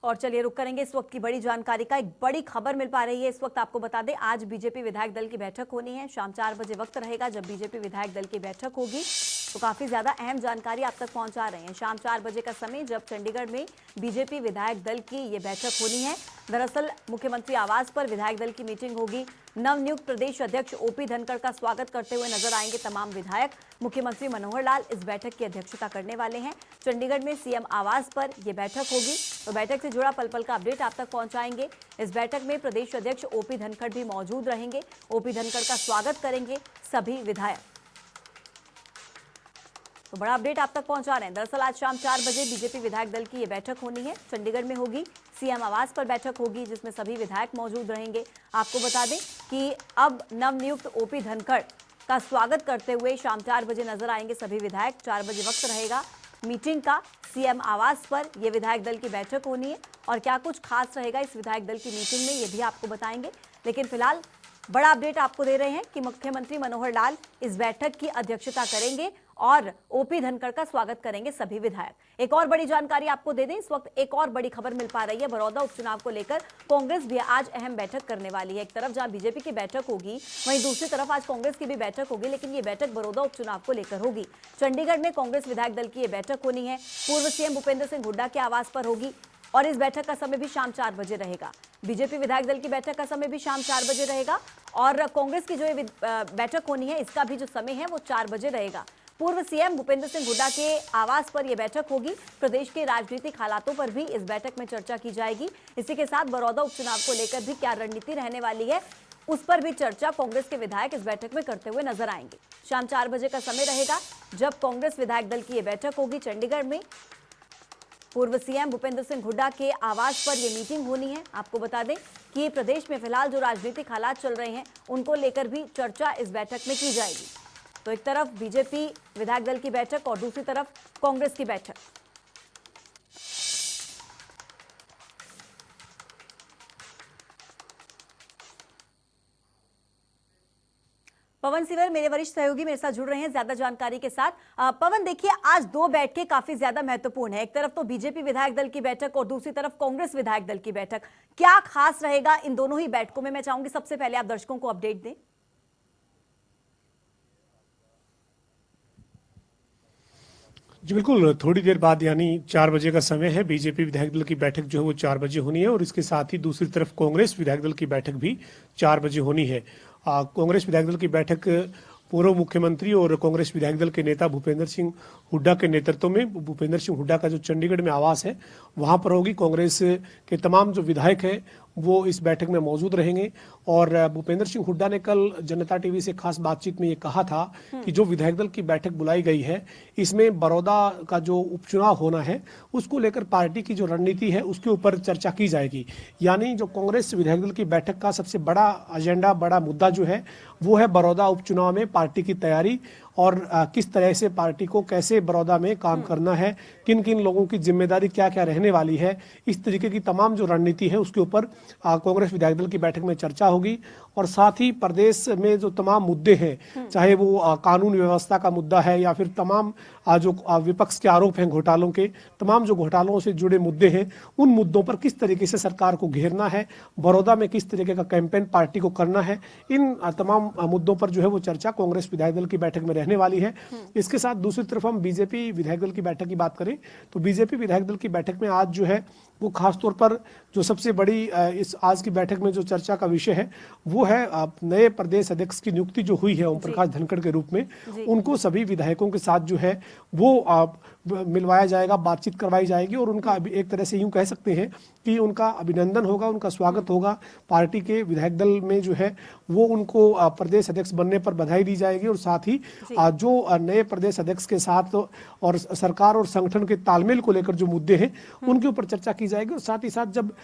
और चलिए रुक करेंगे इस वक्त की बड़ी जानकारी का। एक बड़ी खबर मिल पा रही है इस वक्त, आपको बता दें आज बीजेपी विधायक दल की बैठक होनी है। शाम 4 बजे वक्त रहेगा जब बीजेपी विधायक दल की बैठक होगी। तो काफी ज्यादा अहम जानकारी आप तक पहुंचा रहे हैं। शाम 4 बजे का समय जब चंडीगढ़ में बीजेपी विधायक दल की ये बैठक होनी है। दरअसल मुख्यमंत्री आवास पर विधायक दल की मीटिंग होगी। नवनियुक्त प्रदेश अध्यक्ष ओपी धनखड़ का स्वागत करते हुए नजर आएंगे तमाम विधायक। मुख्यमंत्री मनोहर लाल इस बैठक की अध्यक्षता करने वाले हैं। चंडीगढ़ में सीएम आवास पर यह बैठक होगी। तो बैठक से जुड़ा पल पल का अपडेट आप तक पहुंचाएंगे। इस बैठक में प्रदेश अध्यक्ष ओपी धनखड़ भी मौजूद रहेंगे। ओपी धनखड़ का स्वागत करेंगे सभी विधायक। तो बड़ा अपडेट आप तक पहुंचा रहे हैं। दरअसल आज शाम 4 बजे बीजेपी विधायक दल की ये बैठक होनी है। चंडीगढ़ में होगी, सीएम आवास पर बैठक होगी जिसमें सभी विधायक मौजूद रहेंगे। आपको बता दें कि अब नवनियुक्त ओपी धनखड़ का स्वागत करते हुए शाम 4 बजे नजर आएंगे सभी विधायक। 4 बजे वक्त रहेगा मीटिंग का। सीएम आवास पर यह विधायक दल की बैठक होनी है और क्या कुछ खास रहेगा इस विधायक दल की मीटिंग में, ये भी आपको बताएंगे। लेकिन फिलहाल बड़ा अपडेट आपको दे रहे हैं कि मुख्यमंत्री मनोहर लाल इस बैठक की अध्यक्षता करेंगे और ओपी धनखड़ का स्वागत करेंगे सभी विधायक। एक और बड़ी जानकारी आपको दे दें, इस वक्त एक और बड़ी खबर मिल पा रही है। बड़ौदा उपचुनाव को लेकर कांग्रेस भी आज अहम बैठक करने वाली है। एक तरफ जहां बीजेपी की बैठक होगी, वहीं दूसरी तरफ आज कांग्रेस की भी बैठक होगी, लेकिन ये बैठक बड़ौदा उपचुनाव को लेकर होगी। चंडीगढ़ में कांग्रेस विधायक दल की यह बैठक होनी है। पूर्व सीएम भूपेंद्र सिंह हुड्डा के आवास पर होगी और इस बैठक का समय भी शाम 4 बजे रहेगा। बीजेपी विधायक दल की बैठक का समय भी शाम 4 बजे रहेगा और कांग्रेस की जो ये बैठक होनी है इसका भी जो समय है वो 4 बजे रहेगा। पूर्व सीएम भूपेंद्र सिंह हुड्डा के आवास पर यह बैठक होगी। प्रदेश के राजनीतिक हालातों पर भी इस बैठक में चर्चा की जाएगी। इसी के साथ बड़ौदा उपचुनाव को लेकर भी क्या रणनीति रहने वाली है उस पर भी चर्चा कांग्रेस के विधायक इस बैठक में करते हुए नजर आएंगे। शाम 4 बजे का समय रहेगा जब कांग्रेस विधायक दल की यह बैठक होगी। चंडीगढ़ में पूर्व सीएम भूपेंद्र सिंह हुड्डा के आवास पर यह मीटिंग होनी है। आपको बता दें कि प्रदेश में फिलहाल जो राजनीतिक हालात चल रहे हैं उनको लेकर भी चर्चा इस बैठक में की जाएगी। तो एक तरफ बीजेपी विधायक दल की बैठक और दूसरी तरफ कांग्रेस की बैठक। पवन सिवर मेरे वरिष्ठ सहयोगी मेरे साथ जुड़ रहे हैं ज्यादा जानकारी के साथ। पवन, देखिए आज दो बैठकें काफी ज्यादा महत्वपूर्ण है। एक तरफ तो बीजेपी विधायक दल की बैठक और दूसरी तरफ कांग्रेस विधायक दल की बैठक। क्या खास रहेगा इन दोनों ही बैठकों में, मैं चाहूंगी सबसे पहले आप दर्शकों को अपडेट दें। जी बिल्कुल, थोड़ी देर बाद यानी 4 बजे का समय है। बीजेपी विधायक दल की बैठक जो है वो 4 बजे होनी है और इसके साथ ही दूसरी तरफ कांग्रेस विधायक दल की बैठक भी 4 बजे होनी है। कांग्रेस विधायक दल की बैठक पूर्व मुख्यमंत्री और कांग्रेस विधायक दल के नेता भूपेंद्र सिंह हुड्डा के नेतृत्व में, भूपेंद्र सिंह हुड्डा का जो चंडीगढ़ में आवास है वहां पर होगी। कांग्रेस के तमाम जो विधायक हैं वो इस बैठक में मौजूद रहेंगे। और भूपेंद्र सिंह हुड्डा ने कल जनता टीवी से खास बातचीत में ये कहा था कि जो विधायक दल की बैठक बुलाई गई है इसमें बड़ौदा का जो उपचुनाव होना है उसको लेकर पार्टी की जो रणनीति है उसके ऊपर चर्चा की जाएगी। यानी जो कांग्रेस विधायक दल की बैठक का सबसे बड़ा एजेंडा, बड़ा मुद्दा जो है वो है बड़ौदा उपचुनाव में पार्टी की तैयारी और किस तरह से पार्टी को कैसे बड़ौदा में काम करना है, किन किन लोगों की जिम्मेदारी क्या क्या रहने वाली है, इस तरीके की तमाम जो रणनीति है उसके ऊपर कांग्रेस विधायक दल की बैठक में चर्चा होगी। और साथ ही प्रदेश में जो तमाम मुद्दे हैं, चाहे वो कानून व्यवस्था का मुद्दा है या फिर तमाम जो विपक्ष के आरोप हैं घोटालों के, तमाम जो घोटालों से जुड़े मुद्दे हैं उन मुद्दों पर किस तरीके से सरकार को घेरना है, बड़ौदा में किस तरीके का कैंपेन पार्टी को करना है, इन तमाम मुद्दों पर जो है वो चर्चा कांग्रेस विधायक दल की बैठक में रहने वाली है। इसके साथ दूसरी तरफ हम बीजेपी विधायक दल की बैठक की बात करें तो बीजेपी विधायक दल की बैठक में आज जो है वो खासतौर पर जो सबसे बड़ी इस आज की बैठक में जो चर्चा का विषय है वो है नए प्रदेश अध्यक्ष की नियुक्ति जो हुई है ओम प्रकाश धनखड़ के रूप में, उनको सभी विधायकों के साथ जो है वो मिलवाया जाएगा, बातचीत करवाई जाएगी और उनका एक तरह से यूं कह सकते हैं कि उनका अभिनंदन होगा, उनका स्वागत होगा। पार्टी के विधायक दल में जो है वो उनको प्रदेश अध्यक्ष बनने पर बधाई दी जाएगी और साथ ही जो नए प्रदेश अध्यक्ष के साथ और सरकार और संगठन के तालमेल को लेकर जो मुद्दे हैं उनके ऊपर चर्चा की जाएगी। और साथ ही साथ जब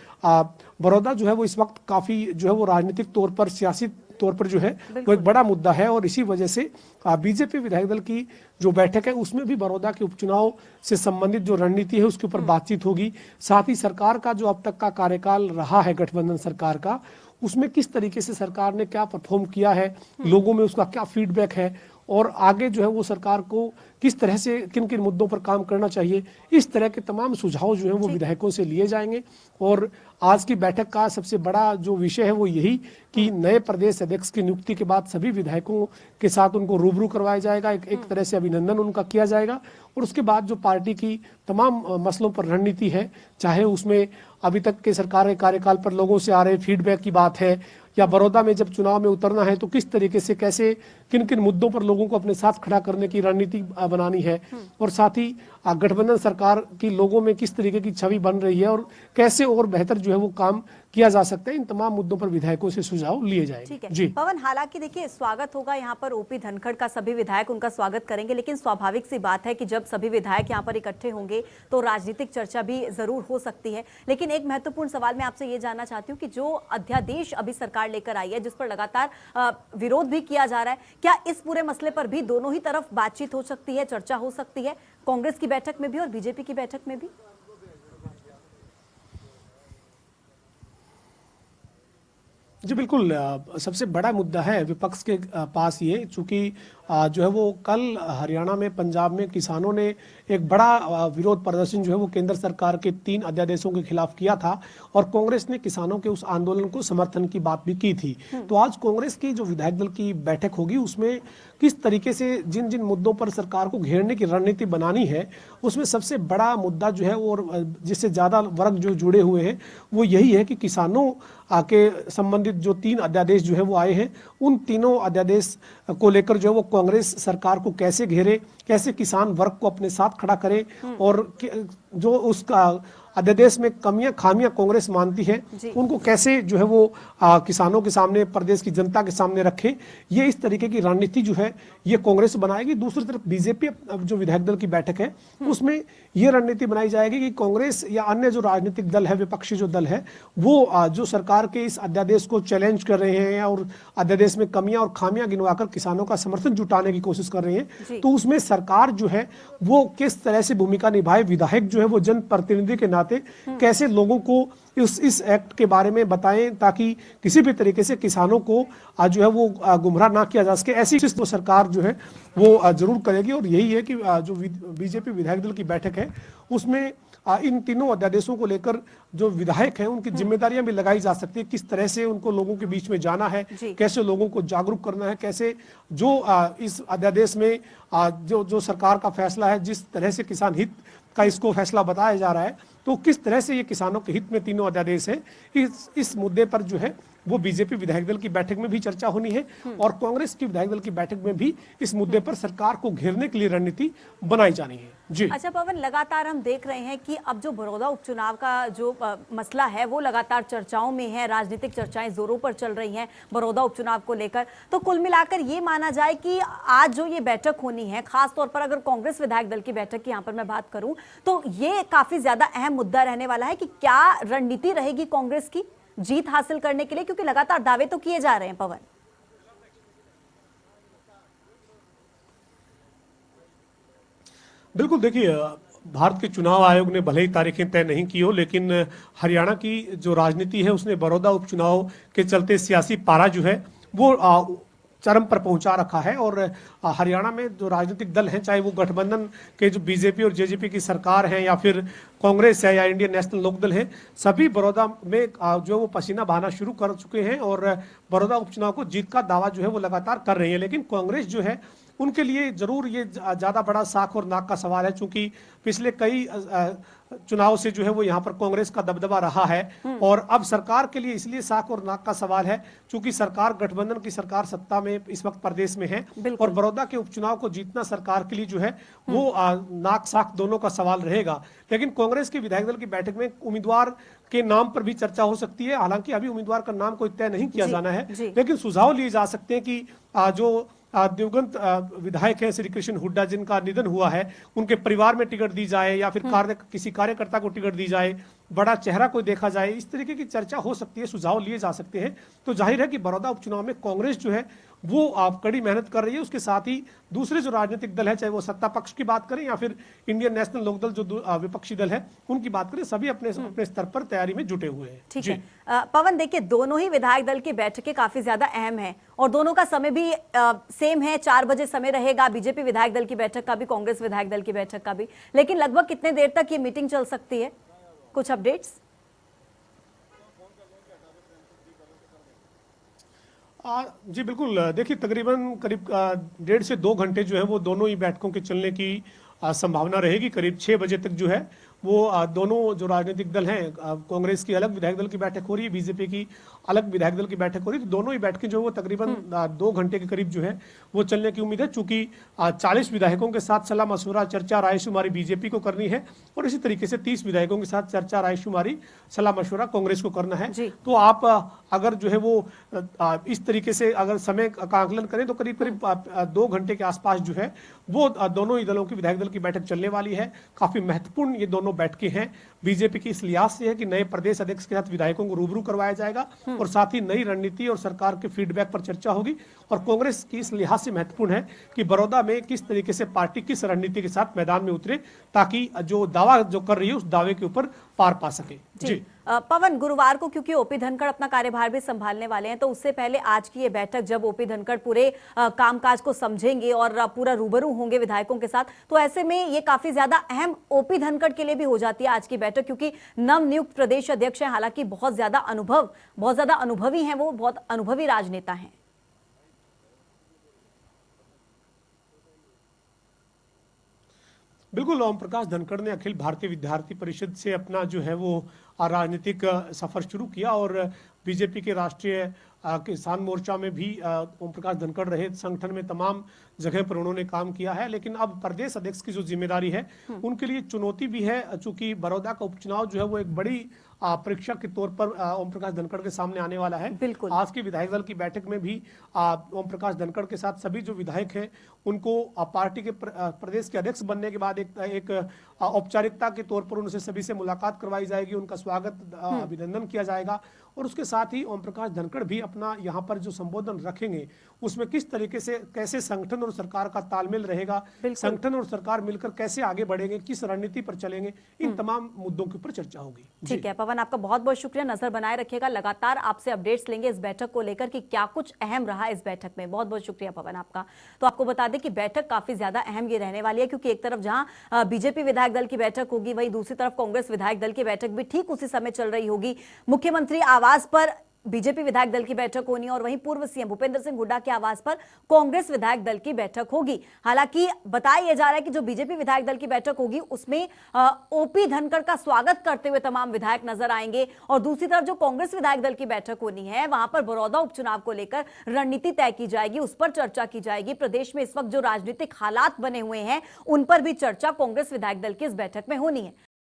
बड़ौदा जो है वो इस वक्त काफी जो है वो राजनीतिक तौर पर, सियासी तौर पर जो है वो एक बड़ा मुद्दा है और इसी वजह से बीजेपी विधायक दल की जो बैठक है उसमें भी बड़ौदा के उपचुनाव से संबंधित जो रणनीति है उसके ऊपर बातचीत होगी। साथ ही सरकार का जो अब तक का कार्यकाल रहा है गठबंधन सरकार का, उसमें किस तरीके से सरकार ने क्या परफॉर्म किया है, लोगों में उसका क्या फीडबैक है और आगे जो है वो सरकार को किस तरह से किन किन मुद्दों पर काम करना चाहिए, इस तरह के तमाम सुझाव जो है वो विधायकों से लिए जाएंगे। और आज की बैठक का सबसे बड़ा जो विषय है वो यही कि नए प्रदेश अध्यक्ष की नियुक्ति के बाद सभी विधायकों के साथ उनको रूबरू करवाया जाएगा, एक तरह से अभिनंदन उनका किया जाएगा। और उसके बाद जो पार्टी की तमाम मसलों पर रणनीति है, चाहे उसमें अभी तक के सरकार के कार्यकाल पर लोगों से आ रहे फीडबैक की बात है, या बड़ौदा में जब चुनाव में उतरना है तो किस तरीके से कैसे किन किन मुद्दों पर लोगों को अपने साथ खड़ा करने की रणनीति बनानी है, और साथ ही गठबंधन सरकार की लोगों में किस तरीके की छवि बन रही है और कैसे और बेहतर जो है वो काम किया जा सकता है, इन तमाम मुद्दों पर विधायकों से सुझाव लिए जाएंगे। ठीक है पवन, हालांकि देखिए स्वागत होगा यहाँ पर ओपी धनखड़ का, सभी विधायक उनका स्वागत करेंगे, लेकिन स्वाभाविक सी बात है कि जब सभी विधायक यहाँ पर इकट्ठे होंगे तो राजनीतिक चर्चा भी जरूर हो सकती है। लेकिन एक महत्वपूर्ण सवाल मैं आपसे ये जानना चाहती हूँ कि जो अध्यादेश अभी सरकार लेकर आई है जिस पर लगातार विरोध भी किया जा रहा है, क्या इस पूरे मसले पर भी दोनों ही तरफ बातचीत हो सकती है, चर्चा हो सकती है, कांग्रेस की बैठक में भी और बीजेपी की बैठक में भी? जी बिल्कुल, सबसे बड़ा मुद्दा है विपक्ष के पास ये, चूंकि जो है वो कल हरियाणा में, पंजाब में किसानों ने एक बड़ा विरोध प्रदर्शन जो है वो केंद्र सरकार के 3 अध्यादेशों के खिलाफ किया था, और कांग्रेस ने किसानों के उस आंदोलन को समर्थन की बात भी की थी। तो आज कांग्रेस की जो विधायक दल की बैठक होगी उसमें किस तरीके से जिन जिन मुद्दों पर सरकार को घेरने की रणनीति बनानी है, उसमें सबसे बड़ा मुद्दा जो है और जिससे ज्यादा वर्ग जो जुड़े हुए हैं वो यही है कि किसानों के संबंधित जो 3 अध्यादेश जो है वो आए हैं, उन तीनों अध्यादेश को लेकर जो है वो कांग्रेस सरकार को कैसे घेरे, कैसे किसान वर्ग को अपने साथ खड़ा करे, और जो उसका अध्यादेश में कमियां खामियां कांग्रेस मानती है उनको कैसे जो है वो किसानों के सामने, प्रदेश की जनता के सामने रखे। ये इस तरीके की रणनीति जो है ये कांग्रेस बनाएगी। दूसरी तरफ बीजेपी जो विधायक दल की बैठक है उसमें ये रणनीति बनाई जाएगी कि कांग्रेस या अन्य जो राजनीतिक दल है, विपक्षी जो दल है, वो जो सरकार के इस अध्यादेश को चैलेंज कर रहे हैं और अध्यादेश में कमियां और खामियां गिनवाकर किसानों का समर्थन जुटाने की कोशिश कर रहे हैं, तो उसमें सरकार जो है वो किस तरह से भूमिका निभाए, विधायक जो है वो जनप्रतिनिधि के नाते कैसे लोगों को इस एक्ट के बारे में बताएं ताकि किसी भी तरीके से किसानों को जो है वो गुमराह ना किया जा सके। ऐसी चीज तो सरकार जो है वो जरूर करेगी, और यही है कि जो बीजेपी विधायक दल की बैठक है उसमें इन तीनों अध्यादेशों को लेकर जो विधायक हैं उनकी जिम्मेदारियां भी लगाई जा सकती है, किस तरह से उनको लोगों के बीच में जाना है, कैसे लोगों को जागरूक करना है, कैसे जो इस अध्यादेश में जो सरकार का फैसला है, जिस तरह से किसान हित का इसको फैसला बताया जा रहा है, तो किस तरह से ये किसानों के हित में तीनों अध्यादेश है, इस मुद्दे पर जो है वो बीजेपी विधायक दल की बैठक में भी चर्चा होनी है, और कांग्रेस की विधायक दल की बैठक में भी इस मुद्दे पर सरकार को घेरने के लिए रणनीति बनाई जानी है। जी अच्छा पवन, लगातार हम देख रहे हैं कि अब जो बड़ौदा उपचुनाव का जो मसला है वो लगातार चर्चाओं में है, राजनीतिक चर्चाएं जोरों पर चल रही हैं बड़ौदा उपचुनाव को लेकर। तो कुल मिलाकर ये माना जाए कि आज जो ये बैठक होनी है, खास तौर पर अगर कांग्रेस विधायक दल की बैठक की यहाँ पर मैं बात करूं, तो ये काफी ज्यादा अहम मुद्दा रहने वाला है कि क्या रणनीति रहेगी कांग्रेस की जीत हासिल करने के लिए, क्योंकि लगातार दावे तो किए जा रहे हैं। पवन, बिल्कुल, देखिए भारत के चुनाव आयोग ने भले ही तारीखें तय नहीं की हो, लेकिन हरियाणा की जो राजनीति है उसने बड़ौदा उपचुनाव के चलते सियासी पारा जो है वो चरम पर पहुंचा रखा है, और हरियाणा में जो राजनीतिक दल हैं, चाहे वो गठबंधन के जो बीजेपी और जेजेपी की सरकार है या फिर कांग्रेस है या इंडियन नेशनल लोकदल है, सभी बड़ौदा में जो वो पसीना बहाना शुरू कर चुके हैं और बड़ौदा उपचुनाव को जीत का दावा जो है वो लगातार कर रहे हैं। लेकिन कांग्रेस जो है उनके लिए जरूर ये ज्यादा बड़ा साख और नाक का सवाल है, चूंकि पिछले कई चुनाव से जो है वो यहाँ पर कांग्रेस का दबदबा रहा है, और अब सरकार के लिए इसलिए साख और नाक का सवाल है चूंकि सरकार, गठबंधन की सरकार सत्ता में इस वक्त प्रदेश में है, और बड़ौदा के उपचुनाव को जीतना सरकार के लिए जो है वो नाक साख दोनों का सवाल रहेगा। लेकिन कांग्रेस के विधायक दल की बैठक में उम्मीदवार के नाम पर भी चर्चा हो सकती है। हालांकि अभी उम्मीदवार का नाम कोई तय नहीं किया जाना है, लेकिन सुझाव लिए जा सकते हैं कि जो दिवंगत विधायक है श्री कृष्ण हुड्डा, जिनका निधन हुआ है, उनके परिवार में टिकट दी जाए या फिर किसी कार्यकर्ता को टिकट दी जाए, बड़ा चेहरा कोई देखा जाए, इस तरीके की चर्चा हो सकती है, सुझाव लिए जा सकते हैं। तो जाहिर है कि बड़ौदा उपचुनाव में कांग्रेस जो है वो आप कड़ी मेहनत कर रही है। उसके साथ ही दूसरे जो राजनीतिक दल है, चाहे वो सत्ता पक्ष की बात करें या फिर इंडियन नेशनल लोकदल जो विपक्षी दल है उनकी बात करें, सभी अपने अपने स्तर पर तैयारी में जुटे हुए हैं। ठीक है। पवन, देखिए दोनों ही विधायक दल की बैठकें काफी ज्यादा अहम है और दोनों का समय भी सेम है, 4 बजे समय रहेगा, बीजेपी विधायक दल की बैठक का भी, कांग्रेस विधायक दल की बैठक का भी। लेकिन लगभग कितने देर तक ये मीटिंग चल सकती है, कुछ अपडेट्स? जी बिल्कुल, देखिए तकरीबन करीब 1.5 से 2 घंटे जो है वो दोनों ही बैठकों के चलने की संभावना रहेगी। करीब 6 बजे तक जो है वो दोनों जो राजनीतिक दल हैं, कांग्रेस की अलग विधायक दल की बैठक हो रही है, बीजेपी की अलग विधायक दल की बैठक हो रही है, तो दोनों ही बैठकें जो है वो तकरीबन 2 घंटे के करीब जो है वो चलने की उम्मीद है। चूंकि 40 विधायकों के साथ सलाह मशवरा चर्चा रायशुमारी बीजेपी को करनी है और इसी तरीके से 30 विधायकों के साथ चर्चा रायशुमारी सलाह मशवरा कांग्रेस को करना है। तो आप अगर जो है वो इस तरीके से अगर समय का आकलन करें तो करीब करीब 2 घंटे के आसपास जो है वो दोनों ही दलों की विधायक दल की बैठक चलने वाली है। काफी महत्वपूर्ण ये दोनों बैठकें हैं बीजेपी की इस लिहाज से है कि नए प्रदेश अध्यक्ष के साथ विधायकों को रूबरू करवाया जाएगा और साथ ही नई रणनीति और सरकार के फीडबैक पर चर्चा होगी। और कांग्रेस की इस लिहाज से महत्वपूर्ण है कि बड़ौदा में किस तरीके से पार्टी किस रणनीति के साथ मैदान में उतरे ताकि जो दावा जो कर रही है उस दावे के ऊपर पार पा सके। जी पवन, गुरुवार को क्योंकि ओपी धनखड़ अपना कार्यभार भी संभालने वाले हैं, तो उससे पहले आज की ये बैठक जब ओपी धनखड़ पूरे कामकाज को समझेंगे और पूरा रूबरू होंगे विधायकों के साथ, तो ऐसे में ये काफी ज्यादा अहम ओपी धनखड़ के लिए भी हो जाती है आज की बैठक, क्योंकि नवनियुक्त प्रदेश अध्यक्ष हैं, हालांकि बहुत ज्यादा अनुभवी हैं, वो बहुत अनुभवी राजनेता हैं। बिल्कुल, ओम प्रकाश धनखड़ ने अखिल भारतीय विद्यार्थी परिषद से अपना जो है वो राजनीतिक सफर शुरू किया और बीजेपी के राष्ट्रीय किसान मोर्चा में भी ओम प्रकाश धनखड़ रहे। संगठन में तमाम जगह पर उन्होंने काम किया है, लेकिन अब प्रदेश अध्यक्ष की जो जिम्मेदारी है उनके लिए चुनौती भी है। चूंकि बड़ौदा का उपचुनाव जो है वो एक बड़ी परीक्षा के तौर पर ओम प्रकाश धनखड़ के सामने आने वाला है। आज की विधायक दल की बैठक में भी ओम प्रकाश धनखड़ के साथ सभी जो विधायक हैं उनको पार्टी के प्रदेश के अध्यक्ष बनने के बाद एक औपचारिकता के तौर पर उनसे सभी से मुलाकात करवाई जाएगी, उनका स्वागत अभिनंदन किया जाएगा और उसके साथ ही ओम प्रकाश धनखड़ भी अपना यहाँ पर जो संबोधन रखेंगे उसमें किस तरीके से कैसे संगठन और सरकार का तालमेल रहेगा, संगठन और सरकार मिलकर कैसे आगे बढ़ेंगे, किस रणनीति पर चलेंगे, इन तमाम मुद्दों के ऊपर चर्चा होगी। ठीक है पवन, आपका बहुत बहुत शुक्रिया, नजर बनाए रखिएगा, लगातार आपसे अपडेट्स लेंगे इस बैठक को लेकर कि क्या कुछ अहम रहा इस बैठक में। बहुत बहुत शुक्रिया पवन आपका। तो आपको बता दें कि बैठक काफी ज्यादा अहम ये रहने वाली है, क्योंकि एक तरफ जहां बीजेपी विधायक दल की बैठक होगी, वहीं दूसरी तरफ कांग्रेस विधायक दल की बैठक भी ठीक उसी समय चल रही होगी। मुख्यमंत्री आवास पर बीजेपी विधायक दल की बैठक होनी है और वहीं पूर्व सीएम भूपेंद्र सिंह हुड्डा के आवास पर कांग्रेस विधायक दल की बैठक होगी। हालांकि बताया यह जा रहा है कि जो बीजेपी विधायक दल की बैठक होगी उसमें ओपी धनखड़ का स्वागत करते हुए तमाम विधायक नजर आएंगे और दूसरी तरफ जो कांग्रेस विधायक दल की बैठक होनी है वहां पर बड़ौदा उपचुनाव को लेकर रणनीति तय की जाएगी, उस पर चर्चा की जाएगी। प्रदेश में इस वक्त जो राजनीतिक हालात बने हुए हैं उन पर भी चर्चा कांग्रेस विधायक दल की इस बैठक में होनी है।